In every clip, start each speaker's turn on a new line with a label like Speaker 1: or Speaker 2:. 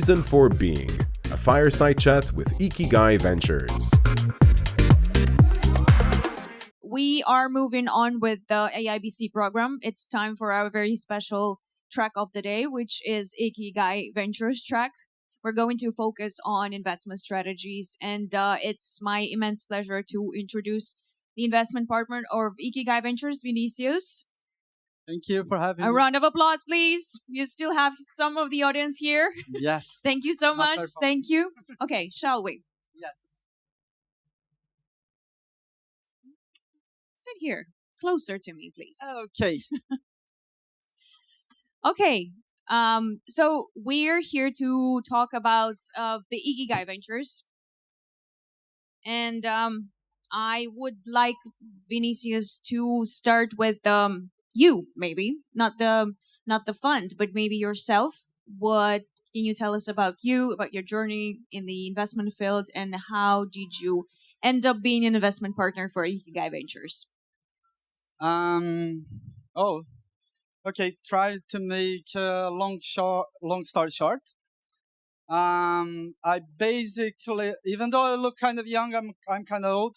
Speaker 1: Reason for Being, a fireside chat with Ikigai Ventures.
Speaker 2: We are moving on with the AIBC program. It's time for our very special track of the day, which is Ikigai Ventures track. We're going to focus on investment strategies, and it's my immense pleasure to introduce the investment partner of Ikigai Ventures, Vinícius.
Speaker 3: Thank you for having
Speaker 2: A
Speaker 3: me.
Speaker 2: round of applause, please. You still have some of the audience here.
Speaker 3: Yes.
Speaker 2: Thank you so much.
Speaker 3: very far.
Speaker 2: Thank you. Okay, shall we?
Speaker 3: Yes.
Speaker 2: Sit here, closer to me, please.
Speaker 3: Okay.
Speaker 2: Okay. So we're here to talk about the Ikigai Ventures, and I would like Vinícius to start with you, maybe not the fund, but maybe yourself. What can you tell us about you, about your journey in the investment field, and how did you end up being an investment partner for Ikigai Ventures?
Speaker 3: Oh. Okay. Try to make a long story short. I basically, even though I look kind of young, I'm kind of old.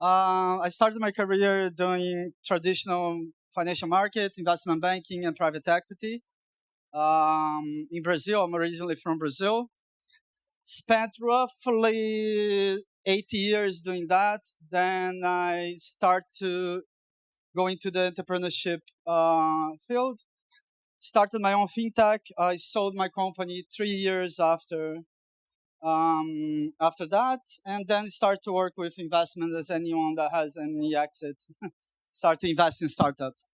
Speaker 3: I started my career doing traditional financial market, investment banking, and private equity. In Brazil, I'm originally from Brazil. Spent roughly 8 years doing that. Then I start to go into the entrepreneurship field. Started my own fintech. I sold my company 3 years after that, and then start to work with investment as anyone that has any exit. Start to invest in startups.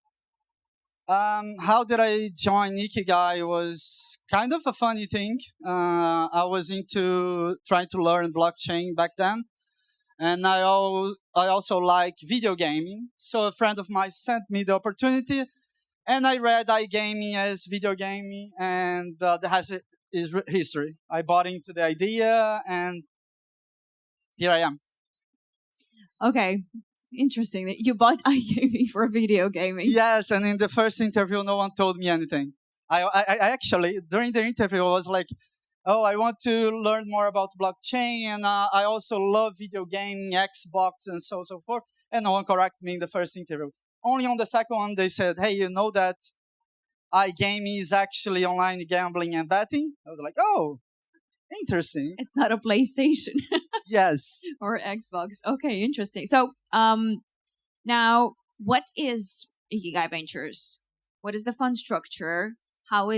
Speaker 3: How did I join Ikigai? Was kind of a funny thing. I was into trying to learn blockchain back then, and I also like video gaming. So a friend of mine sent me the opportunity, and I read iGaming as video gaming, and that has history. I bought into the idea, and here I am.
Speaker 2: Okay. Interesting that you bought iGaming for video gaming.
Speaker 3: Yes, and in the first interview, no one told me anything. I actually, during the interview, I was like, oh, I want to learn more about blockchain, and I also love video gaming, Xbox, and so forth. And no one corrected me in the first interview. Only on the second one, they said, hey, you know that iGaming is actually online gambling and betting? I was like, oh, interesting.
Speaker 2: It's not a PlayStation.
Speaker 3: Yes.
Speaker 2: Or Xbox. Okay, interesting. So, now, what is Ikigai Ventures? What is the fund structure? How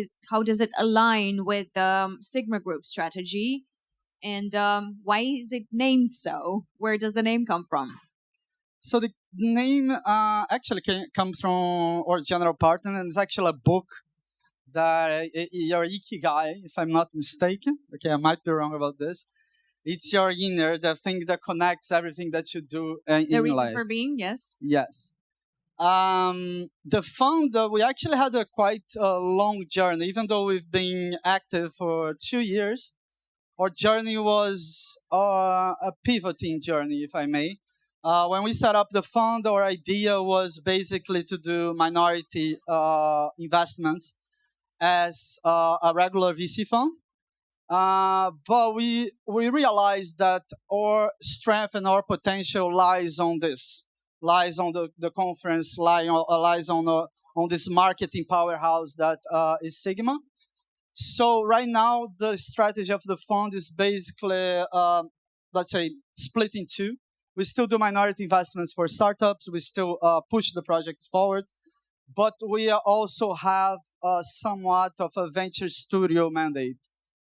Speaker 2: does it align with Sigma Group strategy? And why is it named so? Where does the name come from?
Speaker 3: So the name actually comes from our general partner, and it's actually a book that your Ikigai, if I'm not mistaken. Okay, I might be wrong about this. It's your inner, the thing that connects everything that you do in life.
Speaker 2: The reason for being, yes.
Speaker 3: Yes. The fund, we actually had a quite long journey. Even though we've been active for 2 years, our journey was a pivoting journey, if I may. When we set up the fund, our idea was basically to do minority investments as a regular VC fund. But we realized that our strength and our potential lies on the conference, lies on this marketing powerhouse that is Sigma. So right now, the strategy of the fund is basically, let's say, split in two. We still do minority investments for startups. We still push the projects forward. But we also have somewhat of a venture studio mandate.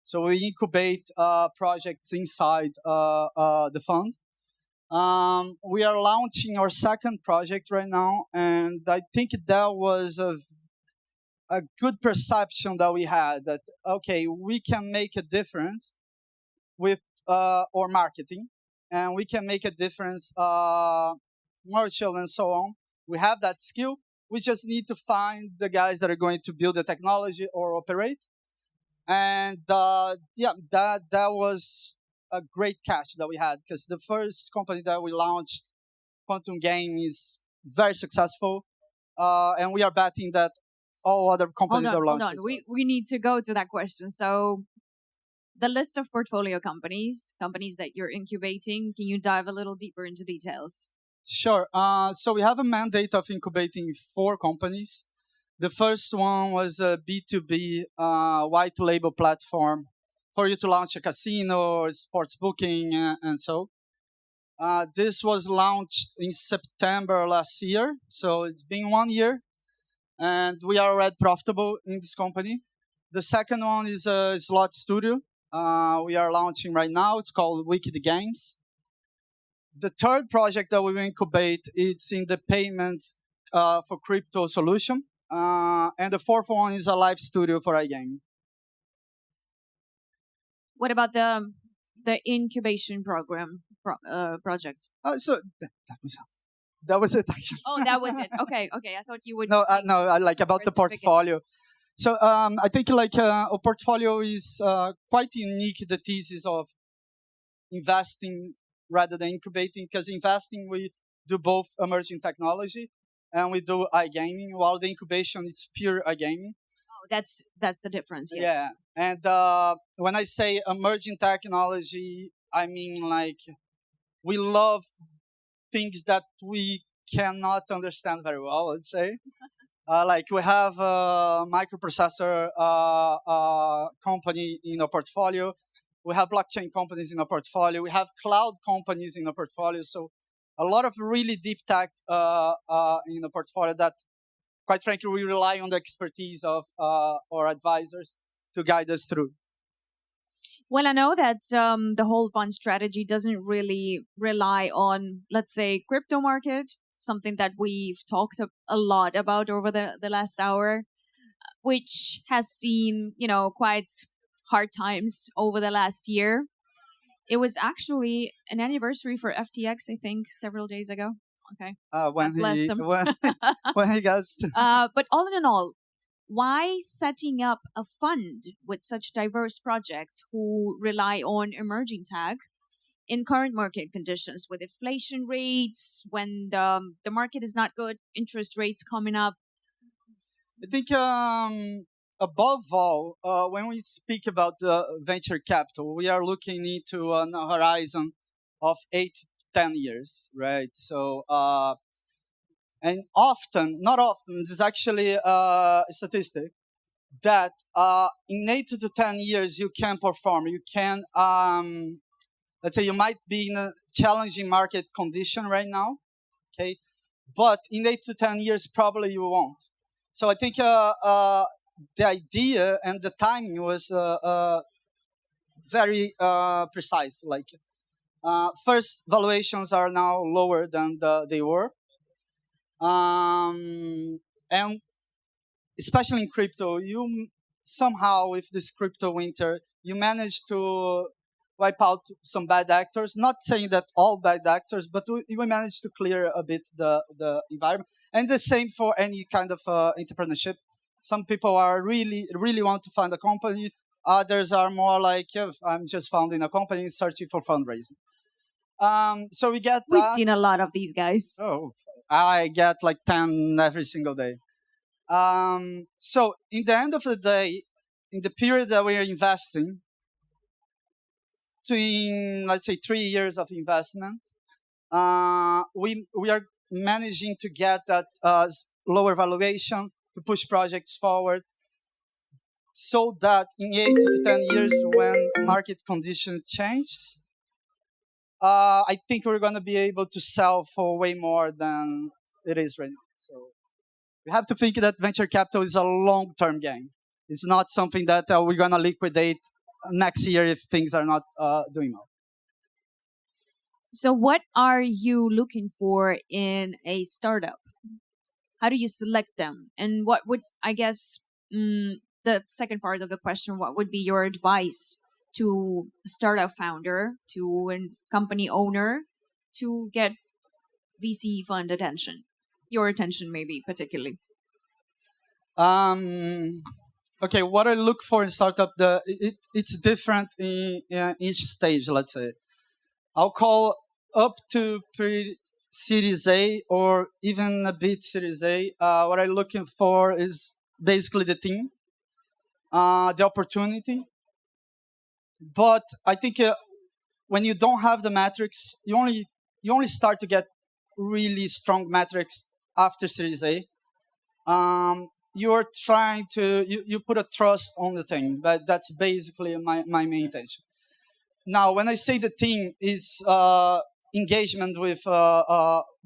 Speaker 3: So we incubate projects inside the fund. We are launching our second project right now, and I think that was a good perception that we had that, okay, we can make a difference with our marketing, and we can make a difference commercial and so on. We have that skill. We just need to find the guys that are going to build the technology or operate. And that was a great catch that we had, because the first company that we launched, Quantum Game, is very successful, and we are betting that all other companies are launching.
Speaker 2: Hold on. We need to go to that question. So the list of portfolio companies that you're incubating. Can you dive a little deeper into details?
Speaker 3: Sure. So we have a mandate of incubating 4 companies. The first one was a B2B white label platform for you to launch a casino, sports booking, and so. This was launched in September last year, so it's been 1 year, and we are already profitable in this company. The second one is a slot studio. We are launching right now. It's called Wicked Games. The third project that we will incubate, it's in the payments for crypto solution. And the fourth one is a live studio for iGaming.
Speaker 2: What about the incubation program project?
Speaker 3: So that was it.
Speaker 2: Oh, that was it. Okay. I thought you would.
Speaker 3: No, like about the portfolio. So I think like a portfolio is quite unique. The thesis of investing rather than incubating, because investing we do both emerging technology and we do iGaming, while the incubation is pure iGaming.
Speaker 2: Oh, that's the difference. Yes.
Speaker 3: Yeah, and when I say emerging technology, I mean like we love things that we cannot understand very well. Let's say, like we have a microprocessor company in our portfolio. We have blockchain companies in our portfolio. We have cloud companies in our portfolio. So a lot of really deep tech in the portfolio that, quite frankly, we rely on the expertise of our advisors to guide us through.
Speaker 2: Well, I know that the whole fund strategy doesn't really rely on, let's say, crypto market, something that we've talked a lot about over the last hour, which has seen, quite hard times over the last year. It was actually an anniversary for FTX, I think, several days ago. Okay.
Speaker 3: When he got.
Speaker 2: But all in all, why setting up a fund with such diverse projects who rely on emerging tech in current market conditions with inflation rates, when the market is not good, interest rates coming up?
Speaker 3: I think above all, when we speak about venture capital, we are looking into a horizon of 8 to 10 years, right? So, and not often, this is actually a statistic that in 8 to 10 years you can perform. You can, let's say you might be in a challenging market condition right now, okay? But in 8 to 10 years, probably you won't. So I think the idea and the timing was very precise. Like, first, valuations are now lower than they were. And especially in crypto, you somehow, with this crypto winter, you managed to wipe out some bad actors. Not saying that all bad actors, but we managed to clear a bit the environment. And the same for any kind of entrepreneurship. Some people are really want to find a company. Others are more like, I'm just founding a company, searching for fundraising. So we've
Speaker 2: seen a lot of these guys.
Speaker 3: Oh, I get like 10 every single day. So in the end of the day, in the period that we are investing, between, let's say, 3 years of investment, we are managing to get that lower valuation to push projects forward, so that in 8 to 10 years, when market condition changes, I think we're going to be able to sell for way more than it is right now. So we have to think that venture capital is a long-term game. It's not something that we're going to liquidate next year if things are not doing well.
Speaker 2: So what are you looking for in a startup? How do you select them? And what would, I guess, the second part of the question, what would be your advice to a startup founder, to a company owner, to get VC fund attention? Your attention, maybe, particularly.
Speaker 3: Okay, what I look for in startup, it's different in each stage, let's say. I'll call up to Series A or even a bit Series A. What I'm looking for is basically the team, the opportunity, But I think when you don't have the metrics, you only start to get really strong metrics after Series A. You're trying to you put a trust on the thing. That's basically my main intention. Now, when I say the team is engagement with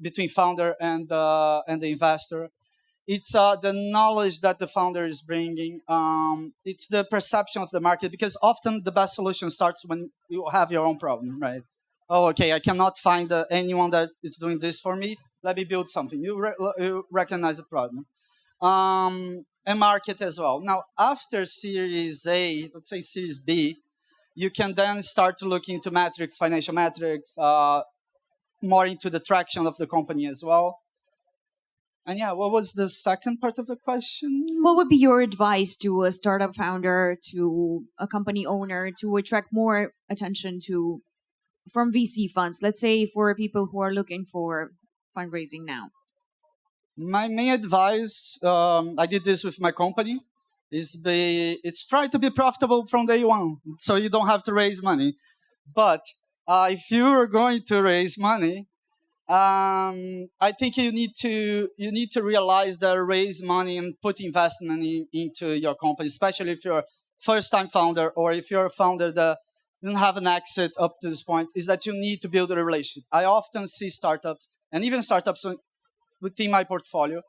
Speaker 3: between founder and the investor, it's the knowledge that the founder is bringing. It's the perception of the market, because often the best solution starts when you have your own problem, right? Oh, okay, I cannot find anyone that is doing this for me. Let me build something. You recognize the problem. And market as well. Now, after Series A, let's say Series B, you can then start to look into metrics, financial metrics, more into the traction of the company as well. And yeah, what was the second part of the question?
Speaker 2: What would be your advice to a startup founder, to a company owner, to attract more attention to from VC funds? Let's say for people who are looking for fundraising now.
Speaker 3: My main advice, I did this with my company, it's try to be profitable from day one, so you don't have to raise money. But if you're going to raise money, I think you need to realize that raise money and put investment into your company, especially if you're a first-time founder or if you're a founder that didn't have an exit up to this point, is that you need to build a relationship. I often see startups, and even startups within my portfolio,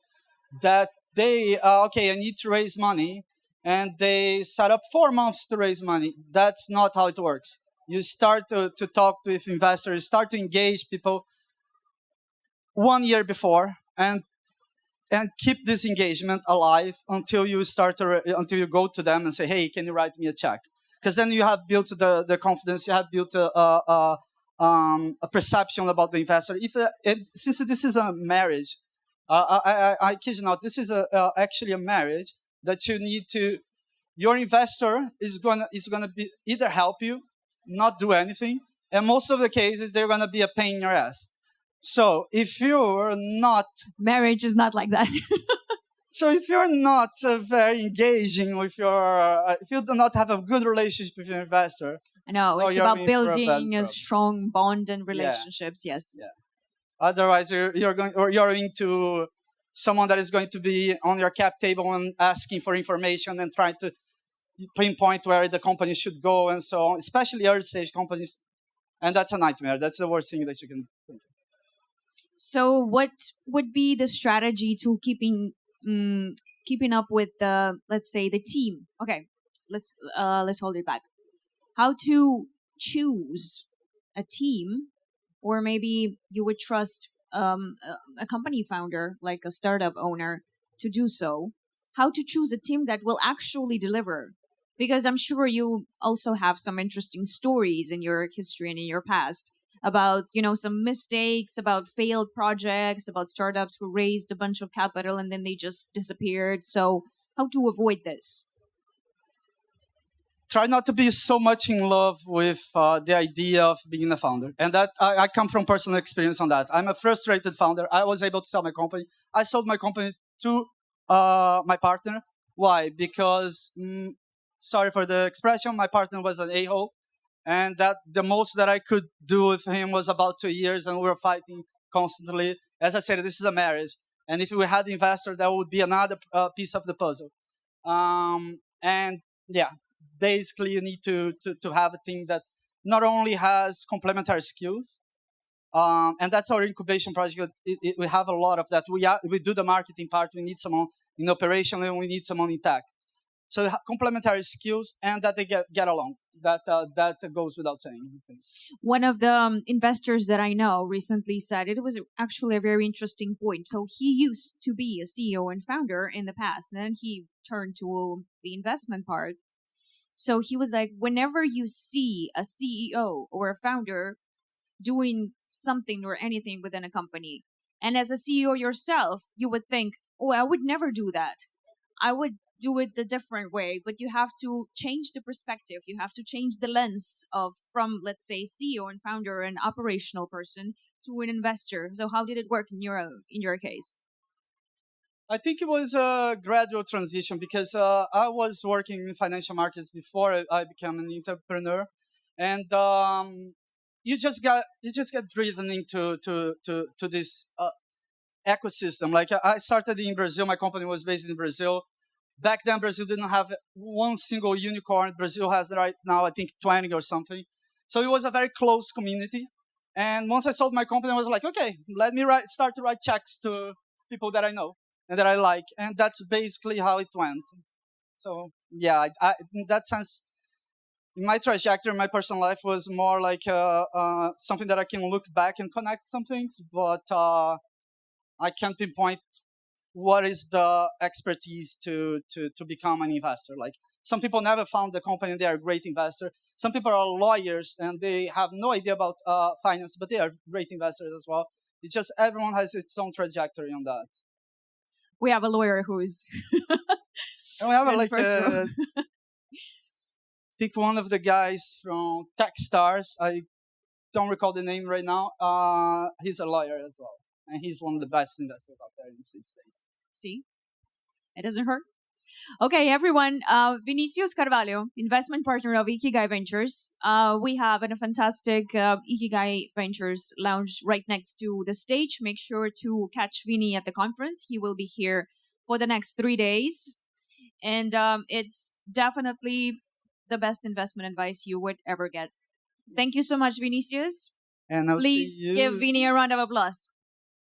Speaker 3: that they, okay, I need to raise money, and they set up 4 months to raise money. That's not how it works. You start to talk with investors, start to engage people 1 year before, and keep this engagement alive until you until you go to them and say, hey, can you write me a check? Because then you have built the confidence, you have built a perception about the investor. Since this is a marriage, I kid you not, this is actually a marriage that you need to. Your investor is gonna be either help you, not do anything, and most of the cases they're gonna be a pain in your ass. So if you're not,
Speaker 2: marriage is not like that.
Speaker 3: so if you're not very engaging with if you do not have a good relationship with your investor,
Speaker 2: I know it's about building a strong bond and relationships. Yeah. Yes.
Speaker 3: Yeah. Otherwise, you're into someone that is going to be on your cap table and asking for information and trying to pinpoint where the company should go and so on, especially early stage companies. And that's a nightmare. That's the worst thing that you can think of.
Speaker 2: So what would be the strategy to keeping up with let's say the team? Okay, let's hold it back. How to choose a team, or maybe you would trust a company founder, like a startup owner, to do so. How to choose a team that will actually deliver? Because I'm sure you also have some interesting stories in your history and in your past about, some mistakes, about failed projects, about startups who raised a bunch of capital and then they just disappeared. So how to avoid this?
Speaker 3: Try not to be so much in love with the idea of being a founder. And that I come from personal experience on that. I'm a frustrated founder. I was able to sell my company. I sold my company to my partner. Why? Because, sorry for the expression, my partner was an a-hole. And that the most that I could do with him was about 2 years, and we were fighting constantly. As I said, this is a marriage, and if we had an investor, that would be another piece of the puzzle. And yeah, basically, you need to have a team that not only has complementary skills, and that's our incubation project. We have a lot of that. We do the marketing part. We need someone in operation, and we need someone in tech. So complementary skills, and that they get along. That goes without saying.
Speaker 2: One of the investors that I know recently said it was actually a very interesting point. So he used to be a CEO and founder in the past, and then he turned to the investment part. So he was like, whenever you see a CEO or a founder doing something or anything within a company, and as a CEO yourself, you would think, oh, I would never do that. I would do it the different way, but you have to change the perspective. You have to change the lens from, let's say, CEO and founder, an operational person, to an investor. So how did it work in your case?
Speaker 3: I think it was a gradual transition, because I was working in financial markets before I became an entrepreneur. and you just get driven into to this ecosystem. Like I started in Brazil. My company was based in Brazil. Back then, Brazil didn't have one single unicorn. Brazil has right now, I think, 20 or something. So it was a very close community. And once I sold my company, I was like, okay, let me start to write checks to people that I know and that I like. And that's basically how it went. So yeah, in that sense, in my trajectory, my personal life was more like something that I can look back and connect some things, but I can't pinpoint what is the expertise to become an investor. Like some people never found the company, they are a great investor. Some people are lawyers and they have no idea about finance, but they are great investors as well. It's just everyone has its own trajectory on that.
Speaker 2: We have a lawyer who's
Speaker 3: And we have
Speaker 2: in the
Speaker 3: like
Speaker 2: first row.
Speaker 3: I think one of the guys from Techstars, I don't recall the name right now. He's a lawyer as well, and he's one of the best investors out there in the States.
Speaker 2: See, it doesn't hurt. Okay, everyone. Vinícius Carvalho, investment partner of Ikigai Ventures. We have a fantastic Ikigai Ventures lounge right next to the stage. Make sure to catch Vini at the conference. He will be here for the next 3 days. And it's definitely the best investment advice you would ever get. Thank you so much, Vinícius.
Speaker 3: And I'll
Speaker 2: Please
Speaker 3: see you.
Speaker 2: give Vini a round of applause.